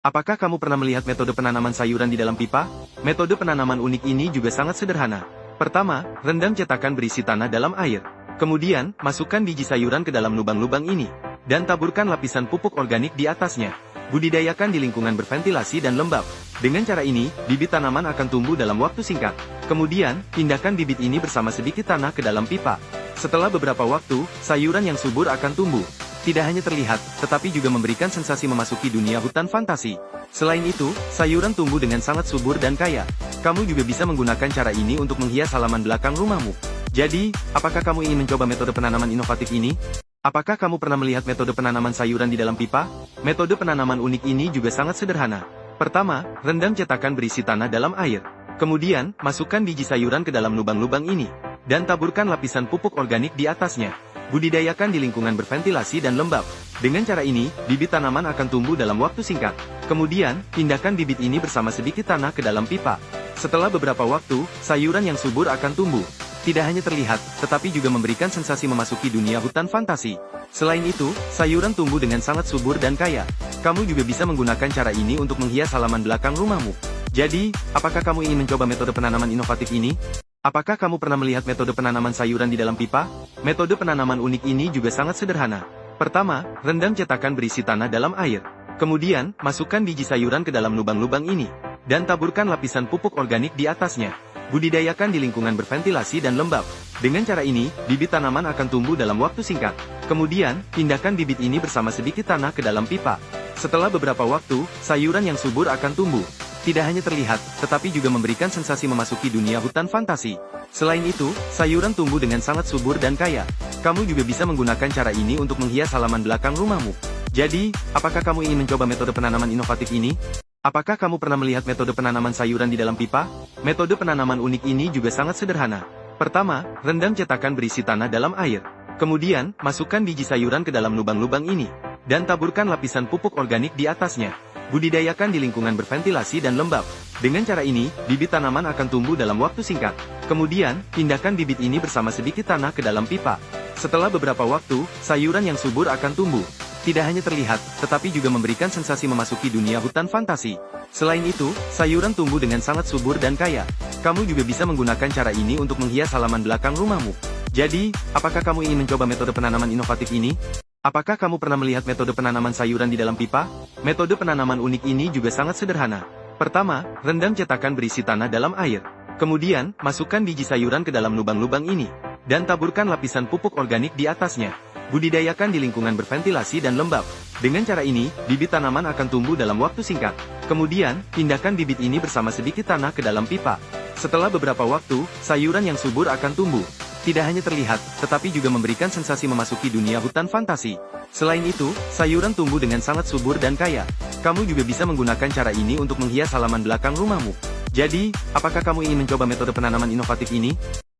Apakah kamu pernah melihat metode penanaman sayuran di dalam pipa? Metode penanaman unik ini juga sangat sederhana. Pertama, rendam cetakan berisi tanah dalam air. Kemudian, masukkan biji sayuran ke dalam lubang-lubang ini. Dan taburkan lapisan pupuk organik di atasnya. Budidayakan di lingkungan berventilasi dan lembab. Dengan cara ini, bibit tanaman akan tumbuh dalam waktu singkat. Kemudian, pindahkan bibit ini bersama sedikit tanah ke dalam pipa. Setelah beberapa waktu, sayuran yang subur akan tumbuh. Tidak hanya terlihat, tetapi juga memberikan sensasi memasuki dunia hutan fantasi. Selain itu, sayuran tumbuh dengan sangat subur dan kaya. Kamu juga bisa menggunakan cara ini untuk menghias halaman belakang rumahmu. Jadi, apakah kamu ingin mencoba metode penanaman inovatif ini? Apakah kamu pernah melihat metode penanaman sayuran di dalam pipa? Metode penanaman unik ini juga sangat sederhana. Pertama, rendam cetakan berisi tanah dalam air. Kemudian, masukkan biji sayuran ke dalam lubang-lubang ini. Dan taburkan lapisan pupuk organik di atasnya. Budidayakan di lingkungan berventilasi dan lembab. Dengan cara ini, bibit tanaman akan tumbuh dalam waktu singkat. Kemudian, pindahkan bibit ini bersama sedikit tanah ke dalam pipa. Setelah beberapa waktu, sayuran yang subur akan tumbuh. Tidak hanya terlihat, tetapi juga memberikan sensasi memasuki dunia hutan fantasi. Selain itu, sayuran tumbuh dengan sangat subur dan kaya. Kamu juga bisa menggunakan cara ini untuk menghias halaman belakang rumahmu. Jadi, apakah kamu ingin mencoba metode penanaman inovatif ini? Apakah kamu pernah melihat metode penanaman sayuran di dalam pipa? Metode penanaman unik ini juga sangat sederhana. Pertama, rendam cetakan berisi tanah dalam air. Kemudian, masukkan biji sayuran ke dalam lubang-lubang ini. Dan taburkan lapisan pupuk organik di atasnya. Budidayakan di lingkungan berventilasi dan lembab. Dengan cara ini, bibit tanaman akan tumbuh dalam waktu singkat. Kemudian, pindahkan bibit ini bersama sedikit tanah ke dalam pipa. Setelah beberapa waktu, sayuran yang subur akan tumbuh. Tidak hanya terlihat, tetapi juga memberikan sensasi memasuki dunia hutan fantasi. Selain itu, sayuran tumbuh dengan sangat subur dan kaya. Kamu juga bisa menggunakan cara ini untuk menghias halaman belakang rumahmu. Jadi, apakah kamu ingin mencoba metode penanaman inovatif ini? Apakah kamu pernah melihat metode penanaman sayuran di dalam pipa? Metode penanaman unik ini juga sangat sederhana. Pertama, rendam cetakan berisi tanah dalam air. Kemudian, masukkan biji sayuran ke dalam lubang-lubang ini. Dan taburkan lapisan pupuk organik di atasnya. Budidayakan di lingkungan berventilasi dan lembab. Dengan cara ini, bibit tanaman akan tumbuh dalam waktu singkat. Kemudian, pindahkan bibit ini bersama sedikit tanah ke dalam pipa. Setelah beberapa waktu, sayuran yang subur akan tumbuh. Tidak hanya terlihat, tetapi juga memberikan sensasi memasuki dunia hutan fantasi. Selain itu, sayuran tumbuh dengan sangat subur dan kaya. Kamu juga bisa menggunakan cara ini untuk menghias halaman belakang rumahmu. Jadi, apakah kamu ingin mencoba metode penanaman inovatif ini? Apakah kamu pernah melihat metode penanaman sayuran di dalam pipa? Metode penanaman unik ini juga sangat sederhana. Pertama, rendam cetakan berisi tanah dalam air. Kemudian, masukkan biji sayuran ke dalam lubang-lubang ini. Dan taburkan lapisan pupuk organik di atasnya. Budidayakan di lingkungan berventilasi dan lembab. Dengan cara ini, bibit tanaman akan tumbuh dalam waktu singkat. Kemudian, pindahkan bibit ini bersama sedikit tanah ke dalam pipa. Setelah beberapa waktu, sayuran yang subur akan tumbuh. Tidak hanya terlihat, tetapi juga memberikan sensasi memasuki dunia hutan fantasi. Selain itu, sayuran tumbuh dengan sangat subur dan kaya. Kamu juga bisa menggunakan cara ini untuk menghias halaman belakang rumahmu. Jadi, apakah kamu ingin mencoba metode penanaman inovatif ini?